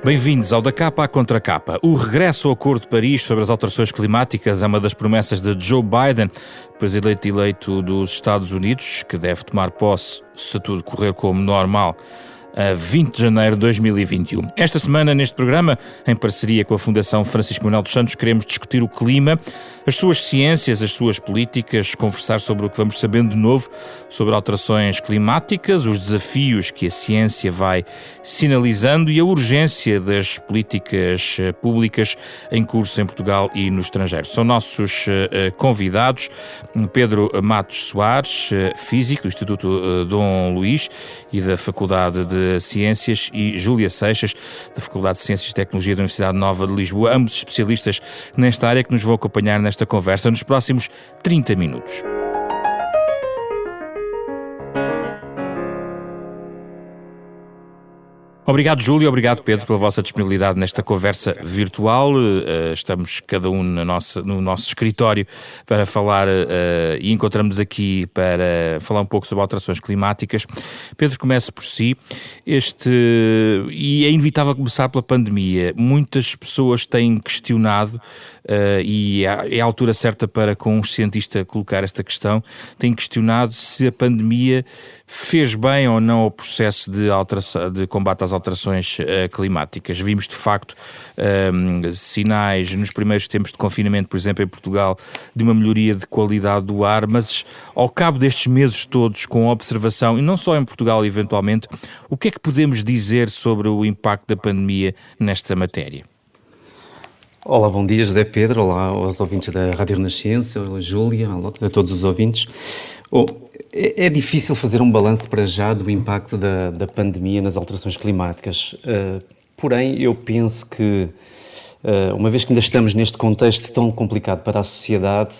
Bem-vindos ao Da Capa à Contra Capa. O regresso ao Acordo de Paris sobre as alterações climáticas é uma das promessas de Joe Biden, presidente eleito dos Estados Unidos, que deve tomar posse, se tudo correr como normal, a 20 de janeiro de 2021. Esta semana, neste programa, em parceria com a Fundação Francisco Manuel dos Santos, queremos discutir o clima, as suas ciências, as suas políticas, conversar sobre o que vamos sabendo de novo sobre alterações climáticas, os desafios que a ciência vai sinalizando e a urgência das políticas públicas em curso em Portugal e no estrangeiro. São nossos convidados Pedro Matos Soares, físico do Instituto Dom Luís e da Faculdade de Ciências, e Júlia Seixas, da Faculdade de Ciências e Tecnologia da Universidade Nova de Lisboa, ambos especialistas nesta área, que nos vão acompanhar nesta conversa nos próximos 30 minutos. Obrigado, Júlio, obrigado, Pedro, pela vossa disponibilidade nesta conversa virtual. Estamos cada um no nosso escritório para falar e encontramos aqui para falar um pouco sobre alterações climáticas. Pedro, comece por si. E é inevitável começar pela pandemia. Muitas pessoas têm questionado, e é a altura certa para com um cientista colocar esta questão, têm questionado se a pandemia fez bem ou não ao processo de combate às alterações climáticas. Vimos, de facto, sinais nos primeiros tempos de confinamento, por exemplo, em Portugal, de uma melhoria de qualidade do ar, mas ao cabo destes meses todos, com observação, e não só em Portugal, eventualmente, o que é que podemos dizer sobre o impacto da pandemia nesta matéria? Olá, bom dia, José Pedro, olá aos ouvintes da Rádio Renascença, olá, Júlia, olá a todos os ouvintes. É difícil fazer um balanço para já do impacto da pandemia nas alterações climáticas, porém eu penso que, uma vez que ainda estamos neste contexto tão complicado para a sociedade,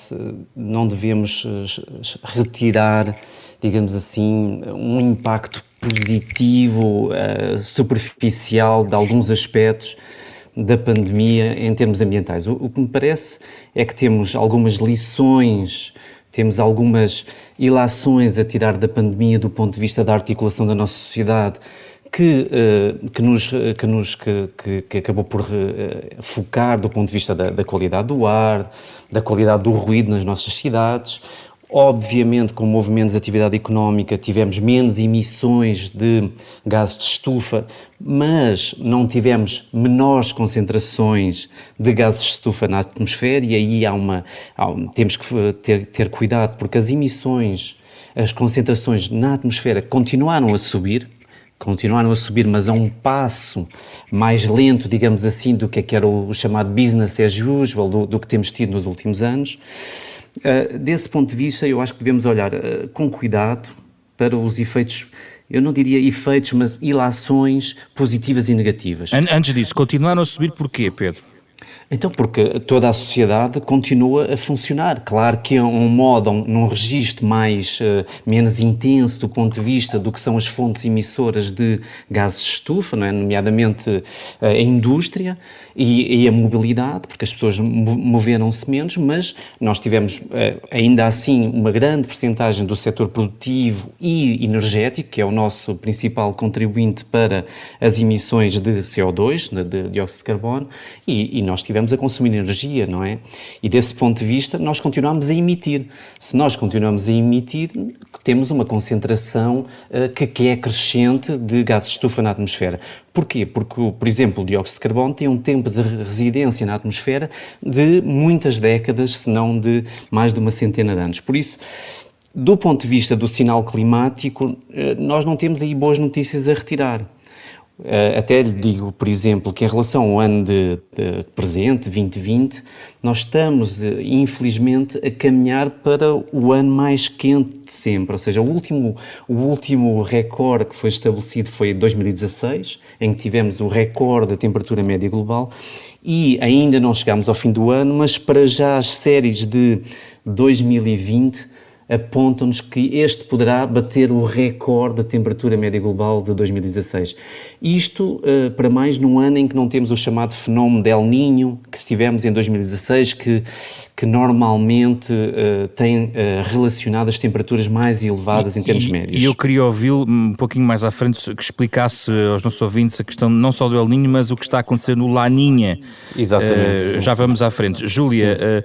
não devemos retirar, digamos assim, um impacto positivo, superficial de alguns aspectos da pandemia em termos ambientais. O que me parece é que temos algumas lições, temos algumas ilações a tirar da pandemia do ponto de vista da articulação da nossa sociedade, que acabou por focar do ponto de vista da qualidade do ar, da qualidade do ruído nas nossas cidades. Obviamente, como houve menos atividade económica, tivemos menos emissões de gases de estufa, mas não tivemos menores concentrações de gases de estufa na atmosfera, e aí temos que ter cuidado, porque as emissões, as concentrações na atmosfera continuaram a subir, mas a um passo mais lento, digamos assim, do que era o chamado business as usual, do que temos tido nos últimos anos. Desse ponto de vista, eu acho que devemos olhar com cuidado para os efeitos, eu não diria efeitos, mas ilações positivas e negativas. Antes disso, continuaram a subir porquê, Pedro? Então, porque toda a sociedade continua a funcionar. Claro que é num registro menos intenso do ponto de vista do que são as fontes emissoras de gases de estufa, não é? Nomeadamente a indústria e a mobilidade, porque as pessoas moveram-se menos, mas nós tivemos ainda assim uma grande percentagem do setor produtivo e energético, que é o nosso principal contribuinte para as emissões de CO2, de dióxido de carbono, e nós tivemos a consumir energia, não é? E desse ponto de vista, nós continuamos a emitir. Se nós continuamos a emitir, temos uma concentração que é crescente de gases de estufa na atmosfera. Porquê? Porque, por exemplo, o dióxido de carbono tem um tempo de residência na atmosfera de muitas décadas, se não de mais de uma centena de anos. Por isso, do ponto de vista do sinal climático, nós não temos aí boas notícias a retirar. Até lhe digo, por exemplo, que em relação ao ano de presente, 2020, nós estamos, infelizmente, a caminhar para o ano mais quente de sempre. Ou seja, o último recorde que foi estabelecido foi em 2016, em que tivemos o recorde da temperatura média global, e ainda não chegámos ao fim do ano, mas para já as séries de 2020 apontam-nos que este poderá bater o recorde da temperatura média global de 2016. Isto para mais num ano em que não temos o chamado fenómeno de El Niño, que tivemos em 2016, que normalmente tem relacionado as temperaturas mais elevadas em termos médios. E eu queria ouvi-lo um pouquinho mais à frente, que explicasse aos nossos ouvintes a questão não só do El Niño, mas o que está a acontecer no Laninha. Exatamente. Já vamos à frente. Júlia,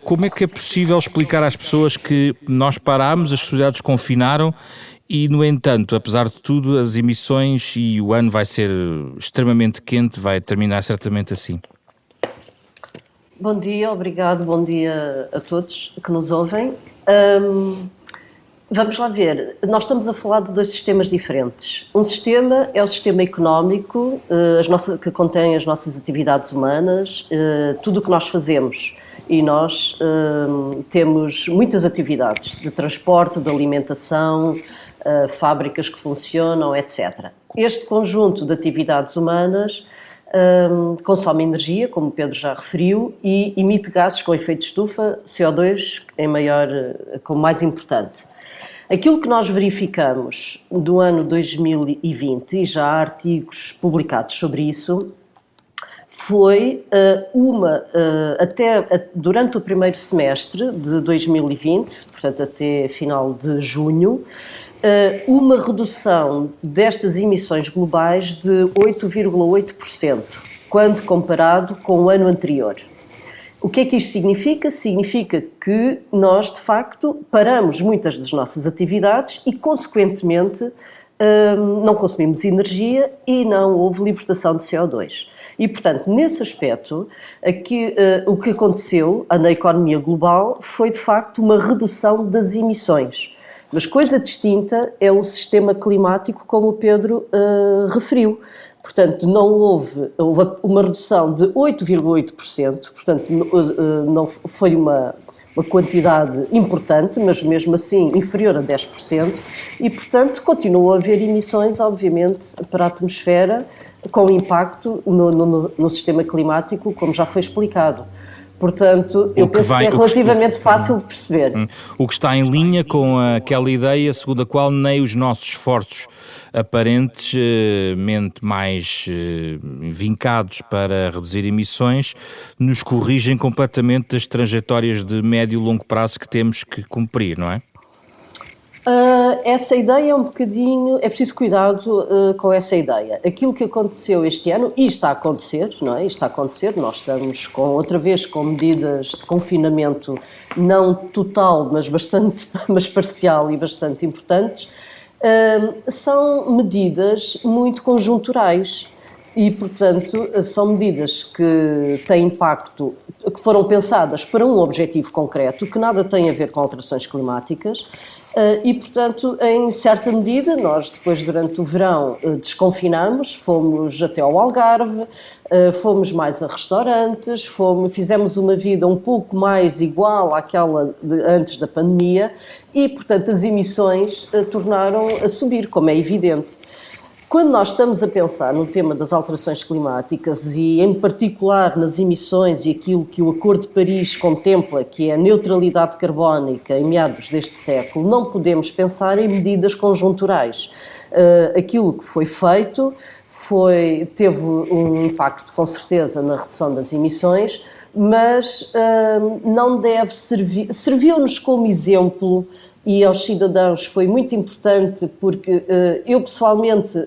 como é que é possível explicar às pessoas que nós parámos, as sociedades confinaram e, no entanto, apesar de tudo, as emissões e o ano vai ser extremamente quente, vai terminar certamente assim? Bom dia, obrigado, bom dia a todos que nos ouvem. Vamos lá ver, nós estamos a falar de dois sistemas diferentes. Um sistema é o sistema económico, que contém as nossas atividades humanas, tudo o que nós fazemos. E nós temos muitas atividades de transporte, de alimentação, fábricas que funcionam, etc. Este conjunto de atividades humanas consome energia, como o Pedro já referiu, e emite gases com efeito de estufa, CO2, como mais importante. Aquilo que nós verificamos do ano 2020, e já há artigos publicados sobre isso, foi durante o primeiro semestre de 2020, portanto até final de junho, uma redução destas emissões globais de 8,8%, quando comparado com o ano anterior. O que é que isto significa? Significa que nós, de facto, paramos muitas das nossas atividades e, consequentemente, não consumimos energia e não houve libertação de CO2. E, portanto, nesse aspecto, o que aconteceu na economia global foi, de facto, uma redução das emissões. Mas coisa distinta é o sistema climático, como o Pedro referiu. Portanto, houve uma redução de 8,8%, portanto, não foi uma quantidade importante, mas mesmo assim inferior a 10%, e, portanto, continua a haver emissões, obviamente, para a atmosfera, com impacto no sistema climático, como já foi explicado. Portanto, eu penso que é relativamente fácil de perceber. O que está em linha com aquela ideia segundo a qual nem os nossos esforços aparentemente mais vincados para reduzir emissões nos corrigem completamente das trajetórias de médio e longo prazo que temos que cumprir, não é? Essa ideia é um bocadinho... É preciso cuidado com essa ideia. Aquilo que aconteceu este ano, e está a acontecer, não é? Está a acontecer, nós estamos outra vez com medidas de confinamento não total, mas parcial e bastante importantes, são medidas muito conjunturais e, portanto, são medidas que têm impacto, que foram pensadas para um objetivo concreto, que nada tem a ver com alterações climáticas. E, portanto, em certa medida, nós depois, durante o verão, desconfinamos, fomos até ao Algarve, fomos mais a restaurantes, fizemos uma vida um pouco mais igual àquela de antes da pandemia e, portanto, as emissões tornaram a subir, como é evidente. Quando nós estamos a pensar no tema das alterações climáticas e, em particular, nas emissões e aquilo que o Acordo de Paris contempla, que é a neutralidade carbónica em meados deste século, não podemos pensar em medidas conjunturais. Aquilo que foi feito teve um impacto, com certeza, na redução das emissões, mas não deve serviu-nos como exemplo. E aos cidadãos foi muito importante porque eu pessoalmente,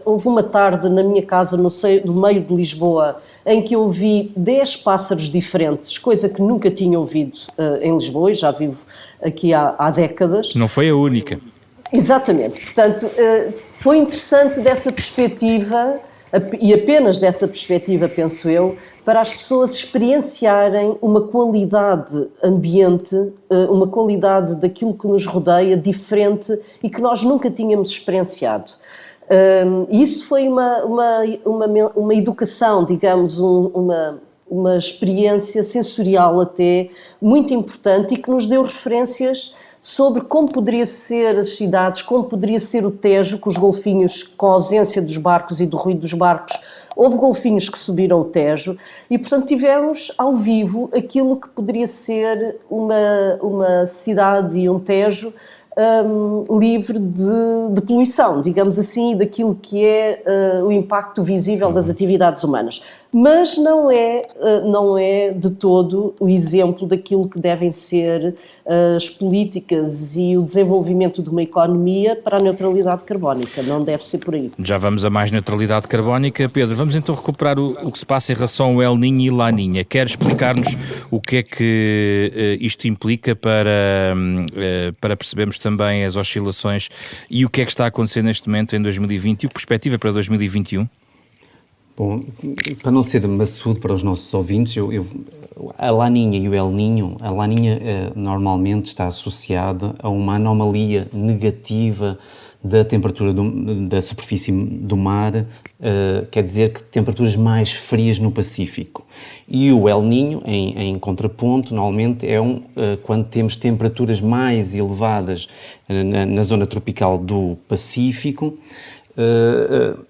houve uma tarde na minha casa no meio de Lisboa em que eu ouvi 10 pássaros diferentes, coisa que nunca tinha ouvido em Lisboa, e já vivo aqui há décadas. Não foi a única. Exatamente, portanto foi interessante dessa perspectiva, e apenas dessa perspectiva, penso eu, para as pessoas experienciarem uma qualidade ambiente, uma qualidade daquilo que nos rodeia diferente e que nós nunca tínhamos experienciado. E isso foi uma educação, digamos, uma experiência sensorial até muito importante e que nos deu referências sobre como poderia ser as cidades, como poderia ser o Tejo, com os golfinhos, com a ausência dos barcos e do ruído dos barcos. Houve golfinhos que subiram o Tejo e, portanto, tivemos ao vivo aquilo que poderia ser uma cidade e um Tejo livre de poluição, digamos assim, daquilo que é o impacto visível das atividades humanas. Mas não é de todo o exemplo daquilo que devem ser as políticas e o desenvolvimento de uma economia para a neutralidade carbónica. Não deve ser por aí. Já vamos a mais neutralidade carbónica. Pedro, vamos então recuperar o que se passa em relação ao El Niño e Laninha. Quer explicar-nos o que é que isto implica para percebermos também as oscilações e o que é que está a acontecer neste momento em 2020 e a perspectiva para 2021? Bom, para não ser maçudo para os nossos ouvintes, a Laninha e o El Niño, a Laninha normalmente está associada a uma anomalia negativa da temperatura da superfície do mar, quer dizer que temperaturas mais frias no Pacífico. E o El Niño, em contraponto, normalmente quando temos temperaturas mais elevadas na zona tropical do Pacífico,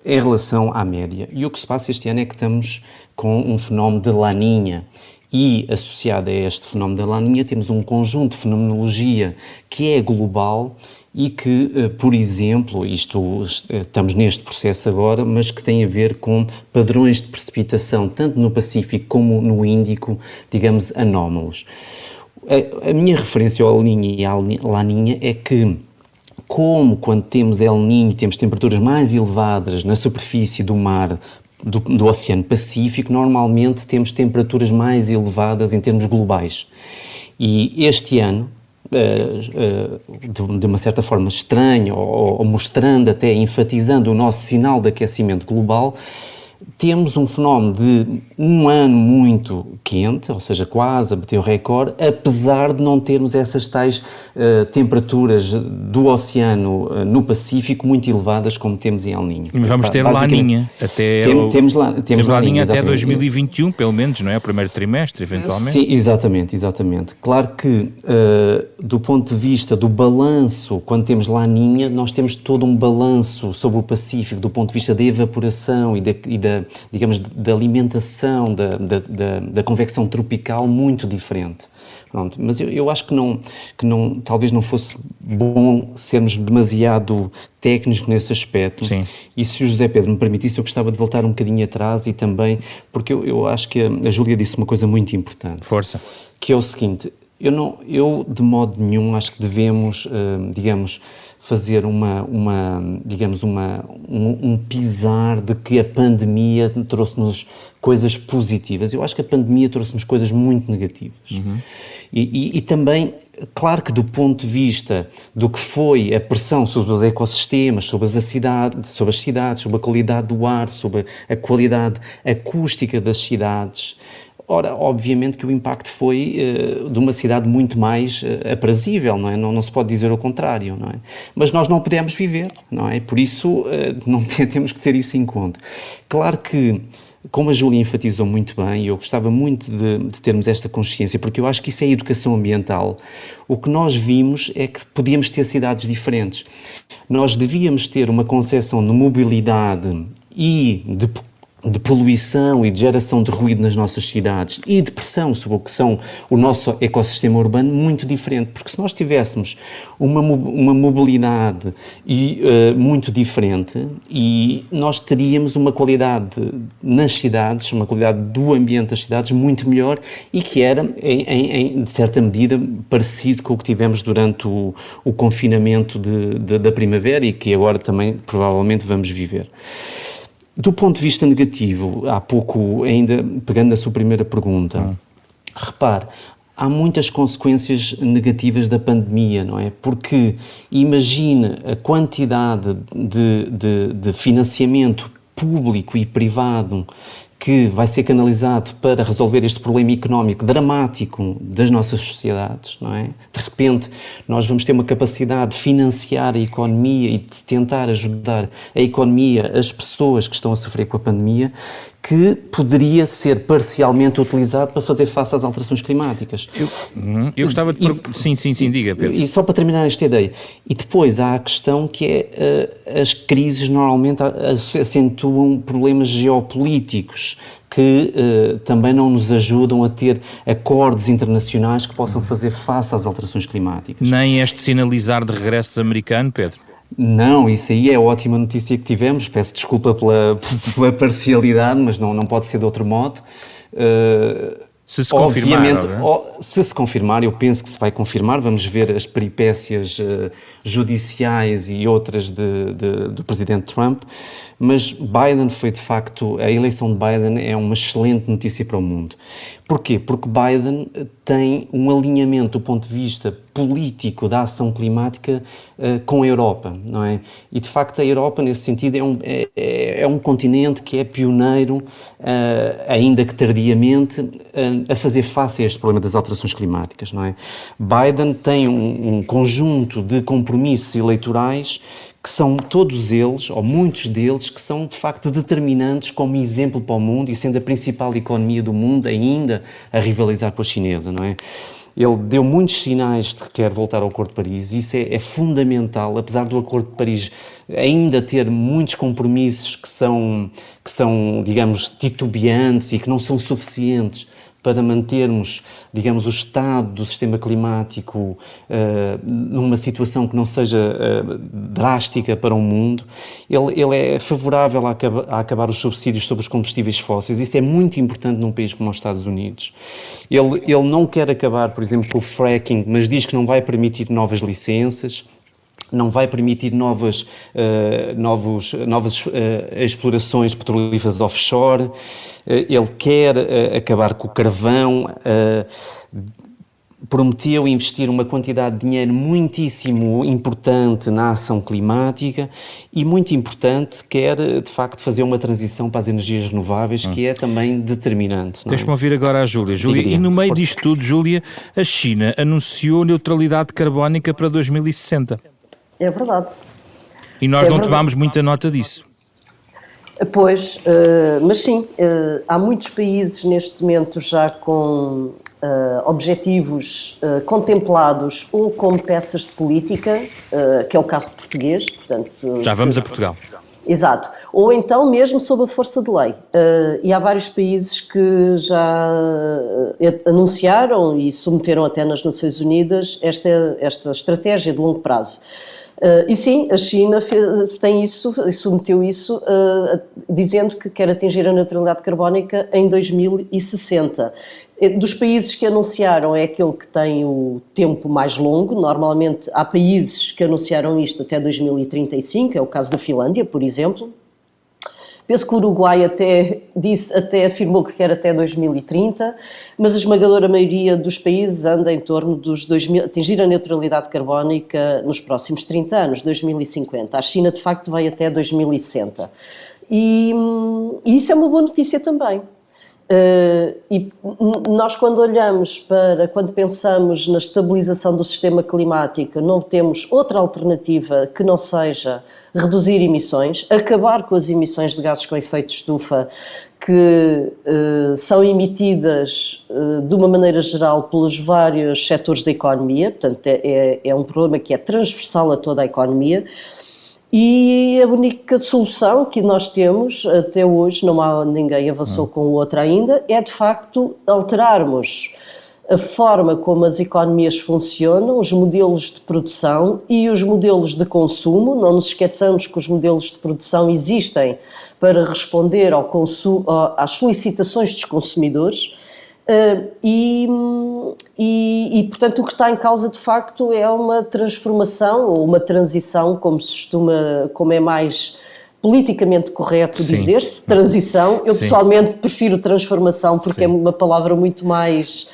em relação à média. E o que se passa este ano é que estamos com um fenómeno de Laninha e, associado a este fenómeno da Laninha, temos um conjunto de fenomenologia que é global e que, por exemplo, estamos neste processo agora, mas que tem a ver com padrões de precipitação, tanto no Pacífico como no Índico, digamos, anómalos. A minha referência ao El Niño e à Laninha é que, como quando temos El Niño, temos temperaturas mais elevadas na superfície do mar, do Oceano Pacífico, normalmente temos temperaturas mais elevadas em termos globais. E este ano, de uma certa forma estranha, ou mostrando até, enfatizando o nosso sinal de aquecimento global, temos um fenómeno de um ano muito quente, ou seja, quase a bater o recorde, apesar de não termos essas tais temperaturas do oceano no Pacífico muito elevadas como temos em El Niño. Mas vamos ter Laninha até temos Laninha até 2021, pelo menos, não é? O primeiro trimestre, eventualmente. Sim, exatamente. Claro que, do ponto de vista do balanço, quando temos Laninha, nós temos todo um balanço sobre o Pacífico, do ponto de vista da evaporação e da alimentação, da convecção tropical muito diferente. Pronto, mas eu acho que talvez não fosse bom sermos demasiado técnicos nesse aspecto. Sim. E se o José Pedro me permitisse, eu gostava de voltar um bocadinho atrás e também, porque eu acho que a Júlia disse uma coisa muito importante. Força. Que é o seguinte, eu de modo nenhum acho que devemos, fazer um pisar de que a pandemia trouxe-nos coisas positivas. Eu acho que a pandemia trouxe-nos coisas muito negativas. Uhum. E também, claro que do ponto de vista do que foi a pressão sobre os ecossistemas, sobre as cidades, sobre a qualidade do ar, sobre a qualidade acústica das cidades, ora, obviamente que o impacto foi de uma cidade muito mais aprazível, não é? Não se pode dizer o contrário, não é? Mas nós não podemos viver, não é? Por isso, temos que ter isso em conta. Claro que, como a Júlia enfatizou muito bem, e eu gostava muito de termos esta consciência, porque eu acho que isso é educação ambiental, o que nós vimos é que podíamos ter cidades diferentes. Nós devíamos ter uma concepção de mobilidade e de poluição e de geração de ruído nas nossas cidades e de pressão sobre o que são o nosso ecossistema urbano muito diferente, porque se nós tivéssemos uma mobilidade muito diferente, e nós teríamos uma qualidade nas cidades, uma qualidade do ambiente das cidades muito melhor e que era, de certa medida, parecido com o que tivemos durante o confinamento da primavera e que agora também provavelmente vamos viver. Do ponto de vista negativo, há pouco, ainda pegando a sua primeira pergunta, repare, há muitas consequências negativas da pandemia, não é? Porque imagine a quantidade de financiamento público e privado que vai ser canalizado para resolver este problema económico dramático das nossas sociedades, não é? De repente, nós vamos ter uma capacidade de financiar a economia e de tentar ajudar a economia, as pessoas que estão a sofrer com a pandemia, que poderia ser parcialmente utilizado para fazer face às alterações climáticas. Eu gostava de... Sim, diga, Pedro. E só para terminar esta ideia, e depois há a questão que é as crises normalmente acentuam problemas geopolíticos que também não nos ajudam a ter acordos internacionais que possam fazer face às alterações climáticas. Nem este sinalizar de regresso americano, Pedro? Não, isso aí é a ótima notícia que tivemos. Peço desculpa pela parcialidade, mas não pode ser de outro modo. Se se confirmar, se se confirmar, eu penso que se vai confirmar, vamos ver as peripécias judiciais e outras do presidente Trump, mas Biden foi de facto, a eleição de Biden é uma excelente notícia para o mundo. Porquê? Porque Biden tem um alinhamento do ponto de vista político da ação climática com a Europa, não é? E de facto a Europa nesse sentido é um continente que é pioneiro, ainda que tardiamente, a fazer face a este problema das alterações climáticas, não é? Biden tem um conjunto de compromissos eleitorais que são todos eles, ou muitos deles, que são de facto determinantes como exemplo para o mundo e sendo a principal economia do mundo ainda a rivalizar com a chinesa, não é? Ele deu muitos sinais de que quer voltar ao Acordo de Paris e isso é fundamental, apesar do Acordo de Paris ainda ter muitos compromissos que são, digamos, titubeantes e que não são suficientes para mantermos, digamos, o estado do sistema climático numa situação que não seja drástica para o mundo. Ele é favorável a acabar os subsídios sobre os combustíveis fósseis. Isso é muito importante num país como os Estados Unidos. Ele não quer acabar, por exemplo, com o fracking, mas diz que não vai permitir novas licenças, não vai permitir novas explorações petrolíferas offshore. Ele quer acabar com o carvão, prometeu investir uma quantidade de dinheiro muitíssimo importante na ação climática e, muito importante, quer, de facto, fazer uma transição para as energias renováveis, que é também determinante. Deixa-me ouvir agora a Júlia. E no meio disto tudo, Júlia, a China anunciou neutralidade carbónica para 2060. É verdade. E nós não tomámos muita nota disso. Pois, mas sim, há muitos países neste momento já com objetivos contemplados ou como peças de política, que é o caso de português. Portanto, já vamos a Portugal. Exato. Ou então mesmo sob a força de lei. E há vários países que já anunciaram e submeteram até nas Nações Unidas esta estratégia de longo prazo. E sim, a China tem isso, submeteu isso, dizendo que quer atingir a neutralidade carbónica em 2060. Dos países que anunciaram é aquele que tem o tempo mais longo. Normalmente há países que anunciaram isto até 2035, é o caso da Finlândia, por exemplo. Penso que o Uruguai até afirmou que quer até 2030, mas a esmagadora maioria dos países anda em torno dos atingir a neutralidade carbónica nos próximos 30 anos, 2050. A China, de facto, vai até 2060. E isso é uma boa notícia também. E nós quando pensamos na estabilização do sistema climático, não temos outra alternativa que não seja reduzir emissões, acabar com as emissões de gases com efeito de estufa que são emitidas de uma maneira geral pelos vários setores da economia. Portanto é um problema que é transversal a toda a economia. E a única solução que nós temos, até hoje, não há ninguém avançou com outra ainda, é de facto alterarmos a forma como as economias funcionam, os modelos de produção e os modelos de consumo. Não nos esqueçamos que os modelos de produção existem para responder às solicitações dos consumidores. Portanto, o que está em causa de facto é uma transformação ou uma transição, como é mais politicamente correto dizer-se, transição. Eu pessoalmente prefiro transformação porque é uma palavra muito mais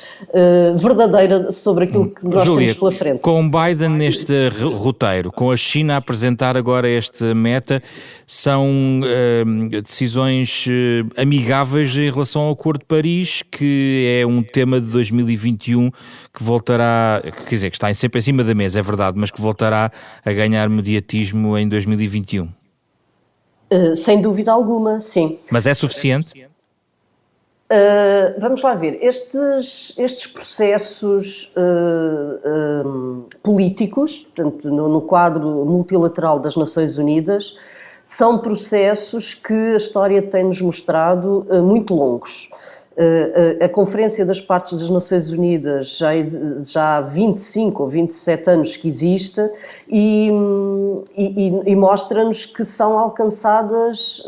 verdadeira sobre aquilo que nós temos pela frente. Com Biden neste roteiro, com a China a apresentar agora este meta, são decisões amigáveis em relação ao Acordo de Paris, que é um tema de 2021 que voltará, quer dizer, que está sempre em cima da mesa, é verdade, mas que voltará a ganhar mediatismo em 2021. Sem dúvida alguma, sim. Mas é suficiente? Vamos lá ver. Estes processos políticos, portanto, no quadro multilateral das Nações Unidas, são processos que a história tem-nos mostrado muito longos. A Conferência das Partes das Nações Unidas já há 25 ou 27 anos que existe e mostra-nos que são alcançadas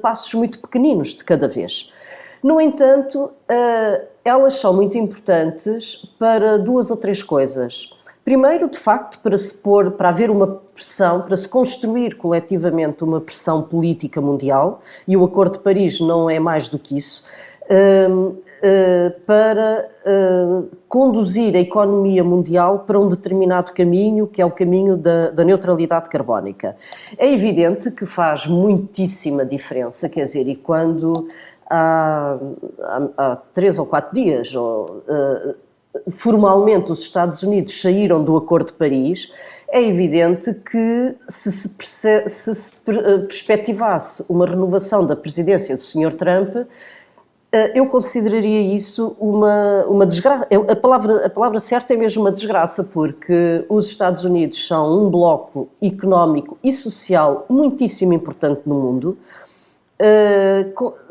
passos muito pequeninos de cada vez. No entanto, elas são muito importantes para duas ou três coisas. Primeiro, de facto, para haver uma pressão, para se construir coletivamente uma pressão política mundial, e o Acordo de Paris não é mais do que isso, para conduzir a economia mundial para um determinado caminho, que é o caminho da neutralidade carbónica. É evidente que faz muitíssima diferença, quer dizer, e quando há 3 ou 4 dias, formalmente os Estados Unidos saíram do Acordo de Paris, é evidente que se perspectivasse uma renovação da presidência do Sr. Trump, eu consideraria isso uma desgraça. A palavra certa é mesmo uma desgraça, porque os Estados Unidos são um bloco económico e social muitíssimo importante no mundo.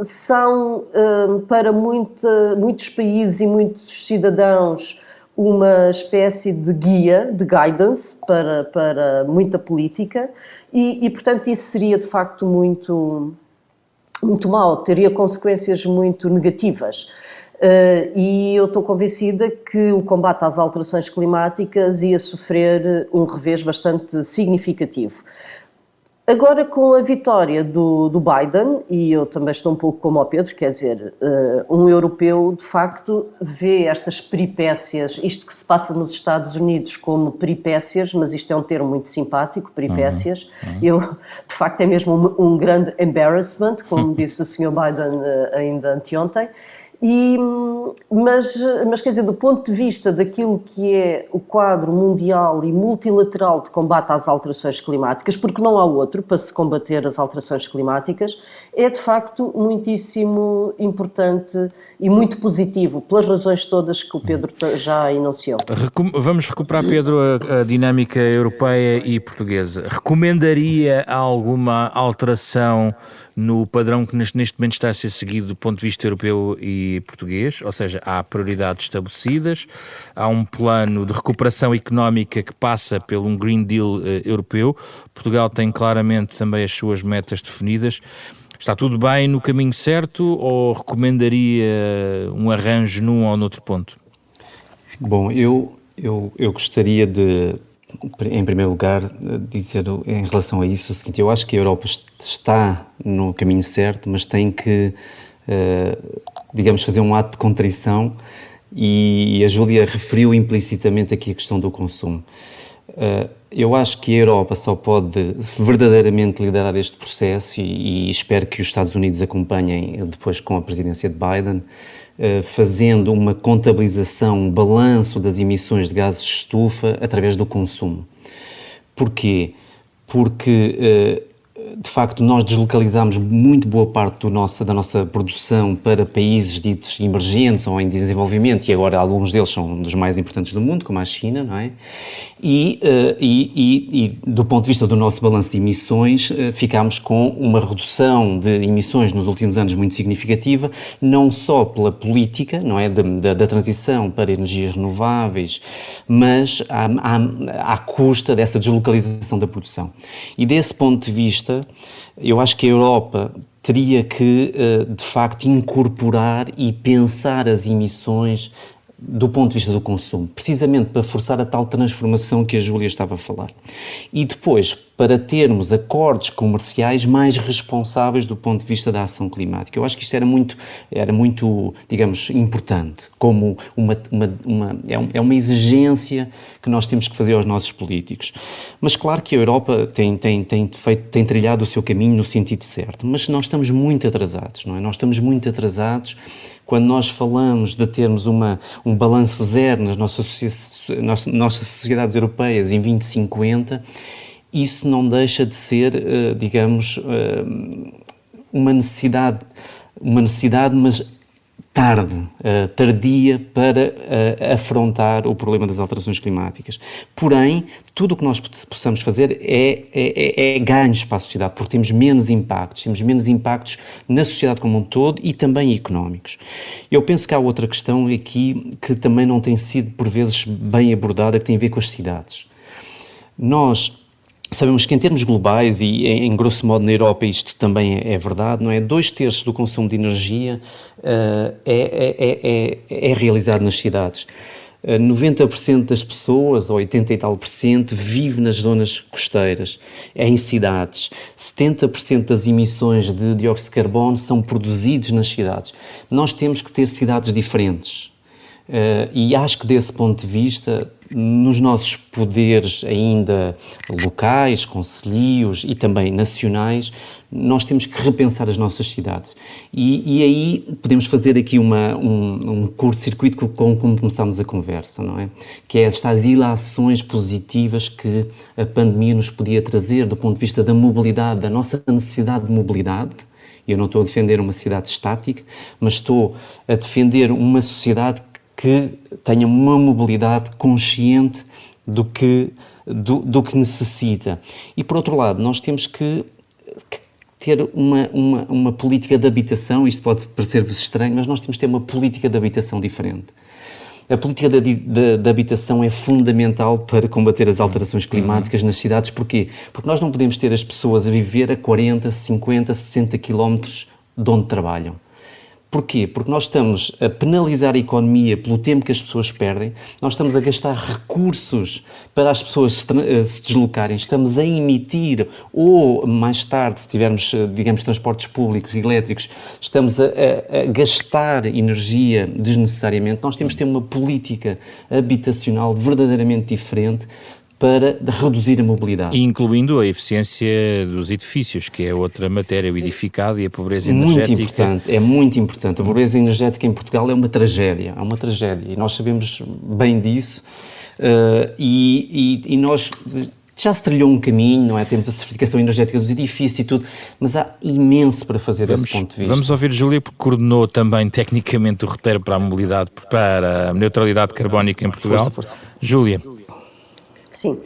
São para muitos países e muitos cidadãos uma espécie de guia, de guidance para muita política e portanto isso seria de facto muito mau, teria consequências muito negativas. E eu estou convencida que o combate às alterações climáticas ia sofrer um revés bastante significativo. Agora, com a vitória do Biden, e eu também estou um pouco como o Pedro, quer dizer, um europeu, de facto, vê estas peripécias, isto que se passa nos Estados Unidos como peripécias, mas isto é um termo muito simpático, peripécias. De facto, é mesmo um grande embarrassment, como disse o Sr. Biden ainda anteontem. Mas, quer dizer, do ponto de vista daquilo que é o quadro mundial e multilateral de combate às alterações climáticas, porque não há outro para se combater as alterações climáticas, é de facto muitíssimo importante e muito positivo, pelas razões todas que o Pedro já enunciou. Vamos recuperar, Pedro, a dinâmica europeia e portuguesa. Recomendaria alguma alteração no padrão que neste momento está a ser seguido do ponto de vista europeu e português? Ou seja, há prioridades estabelecidas, há um plano de recuperação económica que passa pelo um Green Deal europeu. Portugal tem claramente também as suas metas definidas. Está tudo bem no caminho certo ou recomendaria um arranjo num ou noutro ponto? Bom, eu gostaria de, em primeiro lugar, dizer em relação a isso o seguinte: eu acho que a Europa está no caminho certo, mas tem que, digamos, fazer um ato de contrição, e a Júlia referiu implicitamente aqui a questão do consumo. Eu acho que a Europa só pode verdadeiramente liderar este processo, e espero que os Estados Unidos acompanhem depois com a presidência de Biden, fazendo uma contabilização, um balanço das emissões de gases de estufa através do consumo. Porquê? Porque, de facto, nós deslocalizamos muito boa parte da nossa produção para países ditos emergentes ou em desenvolvimento, e agora alguns deles são dos mais importantes do mundo, como a China, não é? E do ponto de vista do nosso balanço de emissões, ficámos com uma redução de emissões nos últimos anos muito significativa, não só pela política, não é, da transição para energias renováveis, mas à custa dessa deslocalização da produção. E desse ponto de vista, eu acho que a Europa teria que, de facto, incorporar e pensar as emissões do ponto de vista do consumo, precisamente para forçar a tal transformação que a Júlia estava a falar. E depois, para termos acordos comerciais mais responsáveis do ponto de vista da ação climática. Eu acho que isto era muito, digamos, importante, como é uma exigência que nós temos que fazer aos nossos políticos. Mas claro que a Europa tem trilhado o seu caminho no sentido certo, mas nós estamos muito atrasados, não é? Nós estamos muito atrasados quando nós falamos de termos um balanço zero nas nossas sociedades europeias em 2050. Isso não deixa de ser, digamos, uma necessidade, mas tardia para afrontar o problema das alterações climáticas. Porém, tudo o que nós possamos fazer é ganhos para a sociedade, porque temos menos impactos na sociedade como um todo e também económicos. Eu penso que há outra questão aqui que também não tem sido, por vezes, bem abordada, que tem a ver com as cidades. Nós sabemos que em termos globais e em grosso modo na Europa isto também é verdade, não é? 2/3 do consumo de energia é realizado nas cidades. 90% das pessoas, ou 80 e tal por cento, vive nas zonas costeiras, em cidades. 70% das emissões de dióxido de carbono são produzidos nas cidades. Nós temos que ter cidades diferentes. E acho que desse ponto de vista, nos nossos poderes ainda locais, concelhios e também nacionais, nós temos que repensar as nossas cidades. E aí podemos fazer aqui um curto-circuito com como começámos a conversa, não é? Que é estas ilações positivas que a pandemia nos podia trazer do ponto de vista da mobilidade, da nossa necessidade de mobilidade. Eu não estou a defender uma cidade estática, mas estou a defender uma sociedade que tenha uma mobilidade consciente do que necessita. E, por outro lado, nós temos que ter uma política de habitação, isto pode parecer-vos estranho, mas nós temos que ter uma política de habitação diferente. A política de habitação é fundamental para combater as alterações climáticas nas cidades. Porquê? Porque nós não podemos ter as pessoas a viver a 40, 50, 60 quilómetros de onde trabalham. Porquê? Porque nós estamos a penalizar a economia pelo tempo que as pessoas perdem, nós estamos a gastar recursos para as pessoas se deslocarem, estamos a emitir, ou mais tarde, se tivermos, digamos, transportes públicos elétricos, estamos a gastar energia desnecessariamente. Nós temos que ter uma política habitacional verdadeiramente diferente para reduzir a mobilidade. Incluindo a eficiência dos edifícios, que é outra matéria, o edificado e a pobreza energética. É muito importante. A pobreza energética em Portugal é uma tragédia, e nós sabemos bem disso, e nós... Já se trilhou um caminho, não é? Temos a certificação energética dos edifícios e tudo, mas há imenso para fazer desse ponto de vista. Vamos ouvir Júlia, porque coordenou também tecnicamente o roteiro para a mobilidade, para a neutralidade carbónica em Portugal. Força. Júlia. Sim.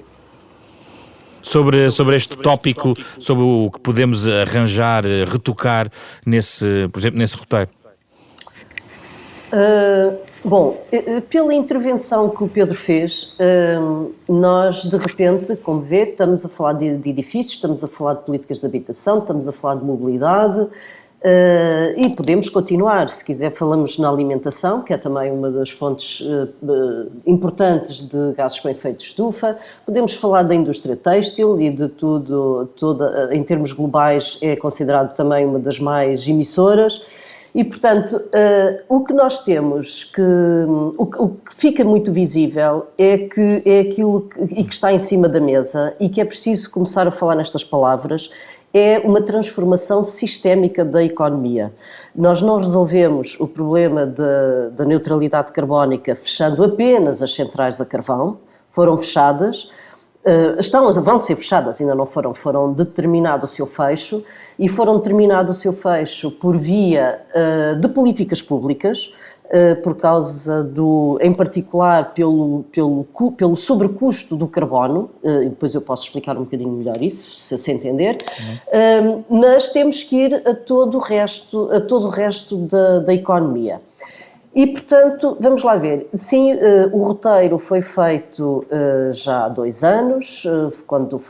Sobre este tópico, sobre o que podemos arranjar, retocar, por exemplo, nesse roteiro. Bom, pela intervenção que o Pedro fez, nós de repente, como vê, estamos a falar de edifícios, estamos a falar de políticas de habitação, estamos a falar de mobilidade, e podemos continuar. Se quiser, falamos na alimentação, que é também uma das fontes importantes de gases com efeito de estufa. Podemos falar da indústria têxtil e de em termos globais, é considerado também uma das mais emissoras. E, portanto, o que nós temos, o que fica muito visível é aquilo que está em cima da mesa e que é preciso começar a falar nestas palavras, é uma transformação sistémica da economia. Nós não resolvemos o problema da neutralidade carbónica fechando apenas as centrais a carvão, foram fechadas, vão ser fechadas, ainda não foram determinado o seu fecho, e foram determinado o seu fecho por via de políticas públicas, por causa em particular pelo sobrecusto do carbono, e depois eu posso explicar um bocadinho melhor isso, se entender, mas temos que ir a todo o resto da economia. E, portanto, vamos lá ver. Sim, o roteiro foi feito já há 2 anos, quando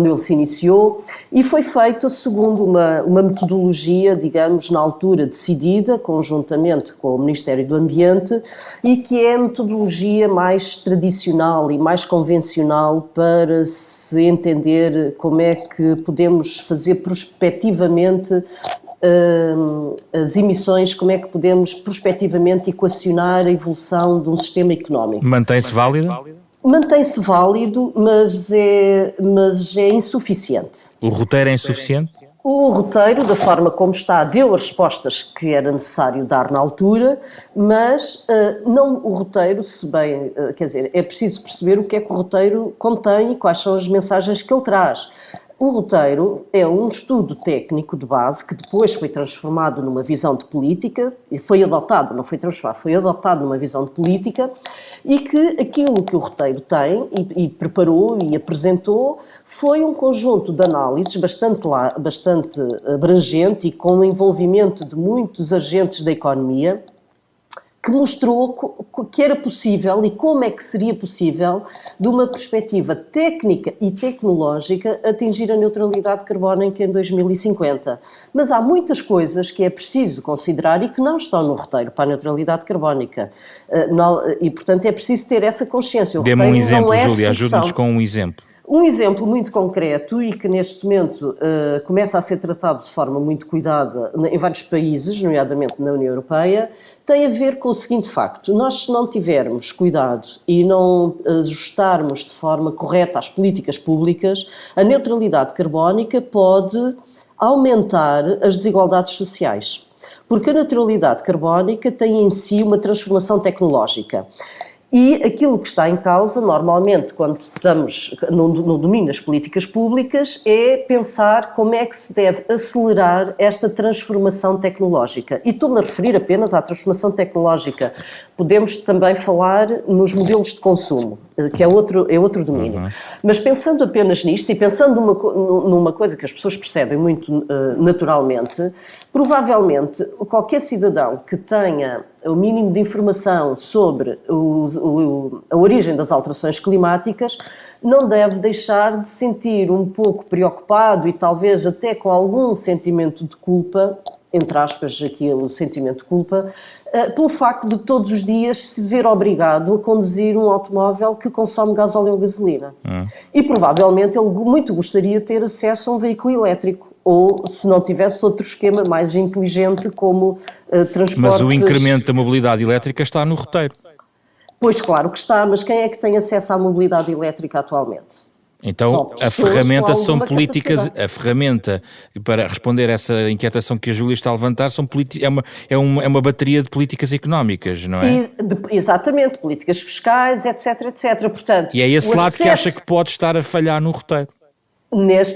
ele se iniciou, e foi feito segundo uma metodologia, digamos, na altura decidida, conjuntamente com o Ministério do Ambiente, e que é a metodologia mais tradicional e mais convencional para se entender como é que podemos fazer prospectivamente as emissões, como é que podemos prospectivamente equacionar a evolução de um sistema económico. Mantém-se válida? Mantém-se válido, mas é insuficiente. O roteiro é insuficiente? O roteiro, da forma como está, deu as respostas que era necessário dar na altura, mas não o roteiro, se bem, quer dizer, é preciso perceber o que é que o roteiro contém e quais são as mensagens que ele traz. O roteiro é um estudo técnico de base que depois foi transformado numa visão de política, e foi adotado, não foi transformado, foi adotado numa visão de política, e que aquilo que o roteiro tem e preparou e apresentou foi um conjunto de análises bastante abrangente e com o envolvimento de muitos agentes da economia, que mostrou que era possível e como é que seria possível, de uma perspectiva técnica e tecnológica, atingir a neutralidade carbónica em 2050. Mas há muitas coisas que é preciso considerar e que não estão no roteiro para a neutralidade carbónica. E, portanto, é preciso ter essa consciência. Dê-me um exemplo, Júlia, ajude-nos com um exemplo. Um exemplo muito concreto e que neste momento começa a ser tratado de forma muito cuidada em vários países, nomeadamente na União Europeia, tem a ver com o seguinte facto: nós, se não tivermos cuidado e não ajustarmos de forma correta as políticas públicas, a neutralidade carbónica pode aumentar as desigualdades sociais. Porque a neutralidade carbónica tem em si uma transformação tecnológica. E aquilo que está em causa, normalmente, quando estamos no domínio das políticas públicas, é pensar como é que se deve acelerar esta transformação tecnológica. E estou-me a referir apenas à transformação tecnológica. Podemos também falar nos modelos de consumo, que é outro domínio. Uhum. Mas pensando apenas nisto e pensando numa coisa que as pessoas percebem muito naturalmente, provavelmente qualquer cidadão que tenha o mínimo de informação sobre a origem das alterações climáticas não deve deixar de sentir um pouco preocupado e talvez até com algum sentimento de culpa, entre aspas aqui o sentimento de culpa, pelo facto de todos os dias se ver obrigado a conduzir um automóvel que consome gasóleo ou gasolina. E provavelmente ele muito gostaria de ter acesso a um veículo elétrico, ou se não tivesse outro esquema mais inteligente como transportes... Mas o incremento da mobilidade elétrica está no roteiro. Pois claro que está, mas quem é que tem acesso à mobilidade elétrica atualmente? Então a ferramenta são políticas, a ferramenta para responder a essa inquietação que a Júlia está a levantar é uma bateria de políticas económicas, não é? Exatamente, políticas fiscais, etc, etc. Portanto, e é esse lado que acha que pode estar a falhar no roteiro.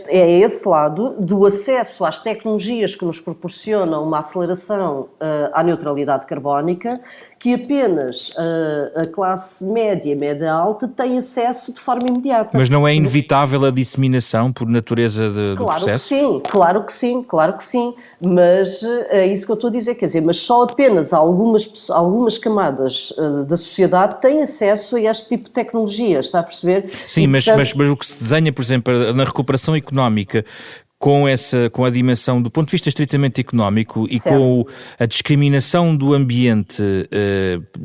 É esse lado do acesso às tecnologias que nos proporcionam uma aceleração à neutralidade carbónica, que apenas a classe média e média alta tem acesso de forma imediata. Mas não é inevitável a disseminação por natureza do processo? Claro que sim, mas é isso que eu estou a dizer, quer dizer, mas só apenas algumas camadas da sociedade têm acesso a este tipo de tecnologias, está a perceber? Sim, e, portanto, mas o que se desenha, por exemplo, na recuperação económica, com a dimensão do ponto de vista estritamente económico e certo, com a discriminação do ambiente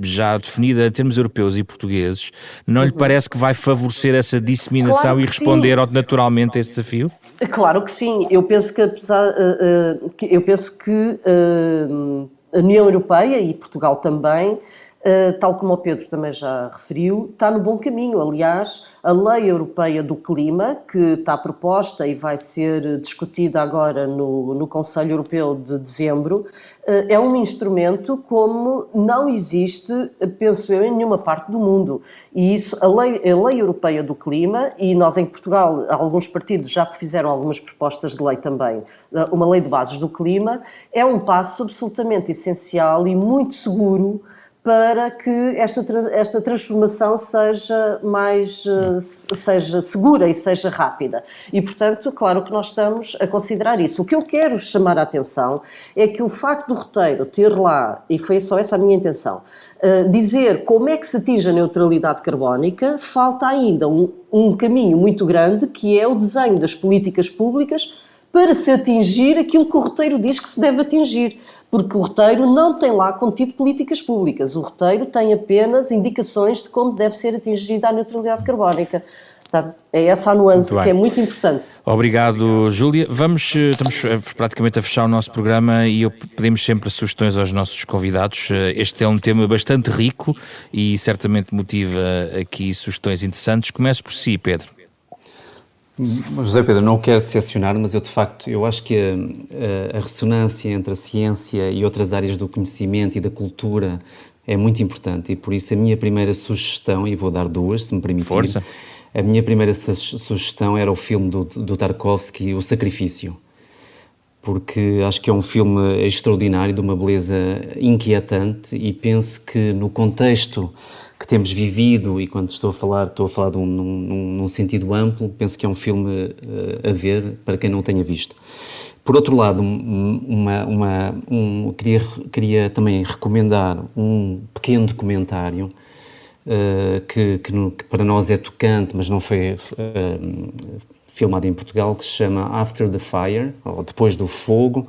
já definida em termos europeus e portugueses, não lhe parece que vai favorecer essa disseminação e responder naturalmente a esse desafio? Claro que sim. Eu penso que a União Europeia e Portugal também, tal como o Pedro também já referiu, está no bom caminho. Aliás, a Lei Europeia do Clima, que está proposta e vai ser discutida agora no Conselho Europeu de dezembro, é um instrumento como não existe, penso eu, em nenhuma parte do mundo. E isso, a Lei Europeia do Clima, e nós em Portugal, alguns partidos já fizeram algumas propostas de lei também, uma lei de bases do clima, é um passo absolutamente essencial e muito seguro para que esta transformação seja segura e seja rápida. E, portanto, claro que nós estamos a considerar isso. O que eu quero chamar a atenção é que o facto do roteiro ter lá, e foi só essa a minha intenção, dizer como é que se atinge a neutralidade carbónica, falta ainda um caminho muito grande, que é o desenho das políticas públicas para se atingir aquilo que o roteiro diz que se deve atingir. Porque o roteiro não tem lá contido políticas públicas. O roteiro tem apenas indicações de como deve ser atingida a neutralidade carbónica. Tá? É essa a nuance que é muito importante. Obrigado, Júlia. Estamos praticamente a fechar o nosso programa e pedimos sempre sugestões aos nossos convidados. Este é um tema bastante rico e certamente motiva aqui sugestões interessantes. Comece por si, Pedro. José Pedro, não o quero decepcionar, mas eu de facto acho que a ressonância entre a ciência e outras áreas do conhecimento e da cultura é muito importante e por isso a minha primeira sugestão, e vou dar duas, se me permitir, A minha primeira sugestão era o filme do Tarkovsky, O Sacrifício, porque acho que é um filme extraordinário, de uma beleza inquietante, e penso que no contexto que temos vivido, e quando estou a falar num sentido amplo, penso que é um filme a ver para quem não tenha visto. Por outro lado, queria também recomendar um pequeno documentário que para nós é tocante, mas não foi filmado em Portugal, que se chama After the Fire, ou Depois do Fogo,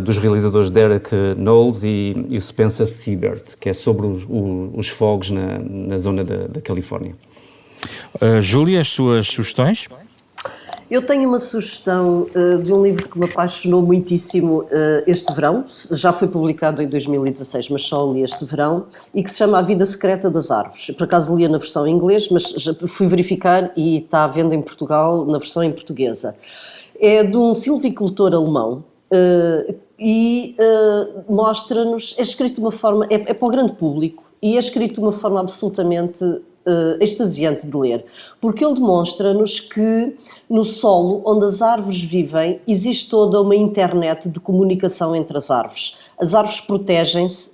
dos realizadores Derek Knowles e Spencer Siebert, que é sobre os fogos na zona da Califórnia. Júlia, as suas sugestões? Eu tenho uma sugestão de um livro que me apaixonou muitíssimo este verão, já foi publicado em 2016, mas só li este verão, e que se chama A Vida Secreta das Árvores. Por acaso lia na versão em inglês, mas já fui verificar e está à venda em Portugal, na versão em portuguesa. É de um silvicultor alemão e mostra-nos, é escrito de uma forma, é para o grande público, e é escrito de uma forma absolutamente extasiante de ler, porque ele demonstra-nos que no solo onde as árvores vivem existe toda uma internet de comunicação entre as árvores. As árvores protegem-se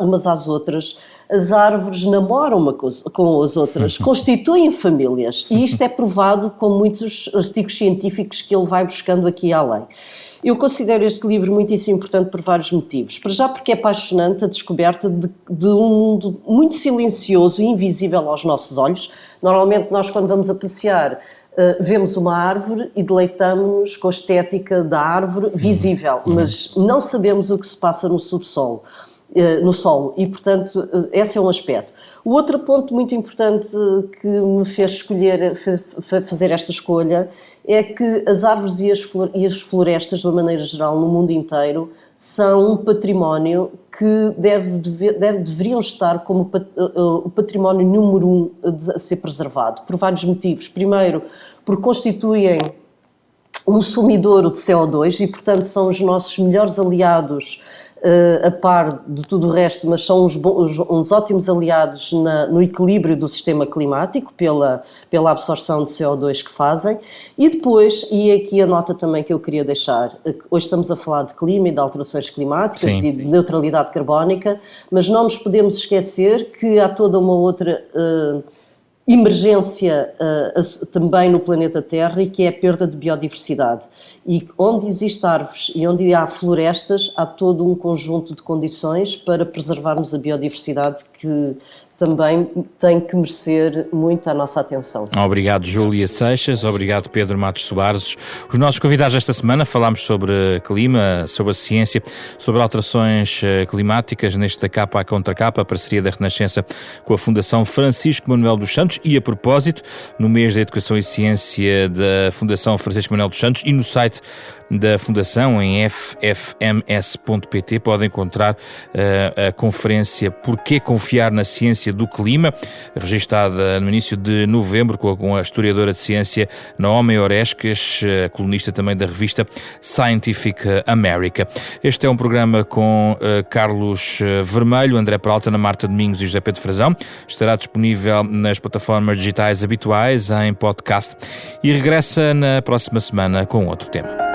umas às outras, as árvores namoram uma com as outras, constituem famílias, e isto é provado com muitos artigos científicos que ele vai buscando aqui além. Eu considero este livro muitíssimo importante por vários motivos. Para já porque é apaixonante a descoberta de um mundo muito silencioso e invisível aos nossos olhos. Normalmente nós, quando vamos a passear, vemos uma árvore e deleitamos-nos com a estética da árvore visível, mas não sabemos o que se passa no subsolo, no solo, e portanto esse é um aspecto. O outro ponto muito importante que me fez fazer esta escolha é que as árvores e as florestas, de uma maneira geral, no mundo inteiro, são um património que deveriam estar como o património número 1 a ser preservado, por vários motivos. Primeiro, porque constituem um sumidouro de CO2 e, portanto, são os nossos melhores aliados a par de tudo o resto, mas são uns ótimos aliados no equilíbrio do sistema climático, pela absorção de CO2 que fazem. E depois, e aqui a nota também que eu queria deixar, hoje estamos a falar de clima e de alterações climáticas e de neutralidade carbónica, mas não nos podemos esquecer que há toda uma outra emergência também no planeta Terra, e que é a perda de biodiversidade. E onde existem árvores e onde há florestas, há todo um conjunto de condições para preservarmos a biodiversidade que também tem que merecer muito a nossa atenção. Obrigado, Júlia Seixas. Obrigado, Pedro Matos Soares. Os nossos convidados esta semana falámos sobre clima, sobre a ciência, sobre alterações climáticas neste Da Capa à Contra Capa, a parceria da Renascença com a Fundação Francisco Manuel dos Santos. E a propósito, no mês da Educação e Ciência da Fundação Francisco Manuel dos Santos e no site da Fundação, em ffms.pt, podem encontrar a conferência Porquê Confiar na Ciência do Clima, registada no início de novembro com a historiadora de ciência Naomi Oreskes, colunista também da revista Scientific America. Este é um programa com Carlos Vermelho, André Peralta, Ana Marta Domingos e José Pedro Frazão. Estará disponível nas plataformas digitais habituais, em podcast, e regressa na próxima semana com outro tema.